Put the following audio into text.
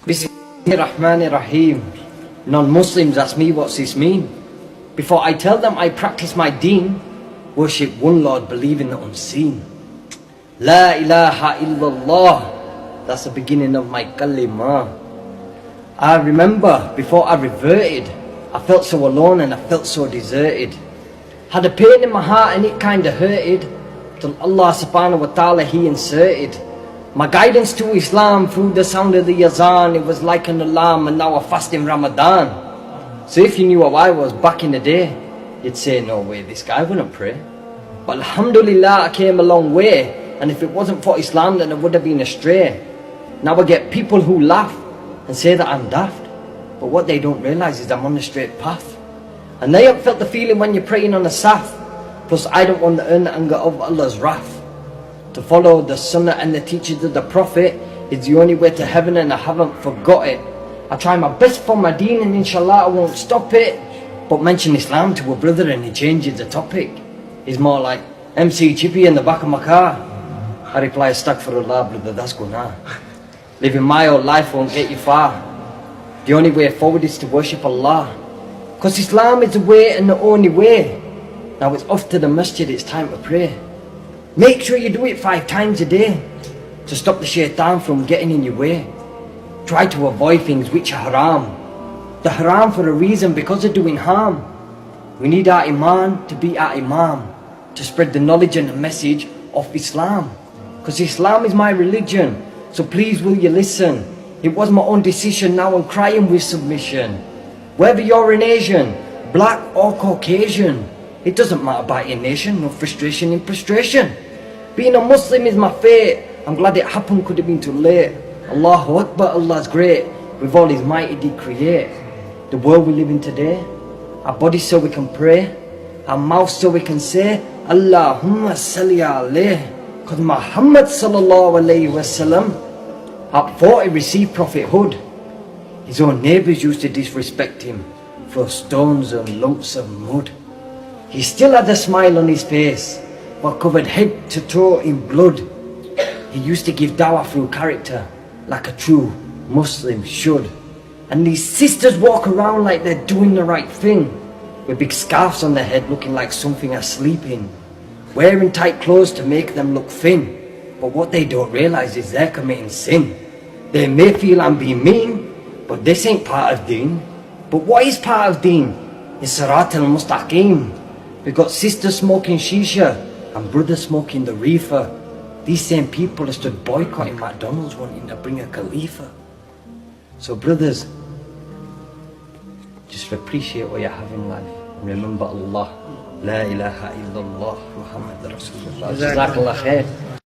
Bismillahirrahmanirrahim. Non-Muslims ask me what's this mean. Before I tell them I practice my deen, worship one Lord, believe in the unseen. La ilaha illallah. That's the beginning of my kalima. I remember before I reverted, I felt so alone and I felt so deserted. Had a pain in my heart and it kinda hurted, till Allah subhanahu wa ta'ala He inserted my guidance to Islam through the sound of the azan. It was like an alarm, and now I fast in Ramadan. So if you knew how I was back in the day, you'd say, no way, this guy wouldn't pray. But Alhamdulillah, I came a long way, and if it wasn't for Islam, then I would have been astray. Now I get people who laugh and say that I'm daft, but what they don't realize is I'm on the straight path. And they have felt the feeling when you're praying on a saf. Plus I don't want to earn the anger of Allah's wrath. To follow the sunnah and the teachings of the Prophet is the only way to heaven, and I haven't forgot it. I try my best for my deen, and inshallah I won't stop it. But mention Islam to a brother and he changes the topic. He's more like MC Chippy in the back of my car. I reply, astaghfirullah brother, that's guna. Living my own life won't get you far. The only way forward is to worship Allah, cause Islam is the way and the only way. Now it's off to the masjid, it's time to pray. Make sure you do it 5 times a day to stop the shaitan from getting in your way. Try to avoid things which are haram. The haram for a reason, because of doing harm. We need our iman to be our imam, to spread the knowledge and the message of Islam. Because Islam is my religion, so please will you listen. It was my own decision, now I'm crying with submission. Whether you're an Asian, black or Caucasian, it doesn't matter about your nation, no frustration in prostration. Being a Muslim is my fate. I'm glad it happened, could have been too late. Allahu Akbar, Allah's great. With all His mighty did create the world we live in today. Our bodies so we can pray, our mouths so we can say Allahumma salli alayhi. Cause Muhammad sallallahu alayhi wasallam at 40 received prophethood. His own neighbours used to disrespect him, throw stones and lumps of mud. He still had a smile on his face, but covered head to toe in blood. He used to give dawah through character, like a true Muslim should. And these sisters walk around like they're doing the right thing, with big scarves on their head looking like something asleep in, wearing tight clothes to make them look thin. But what they don't realise is they're committing sin. They may feel I'm being mean, but this ain't part of deen. But what is part of deen? It's Sirat al-Mustaqim. We got sisters smoking shisha and brothers smoking the reefer. These same people have stood boycotting McDonald's, wanting to bring a Khalifa. So brothers, just appreciate what you have in life. Remember Allah. La ilaha illallah Muhammad Rasulullah. Jazakallah khair.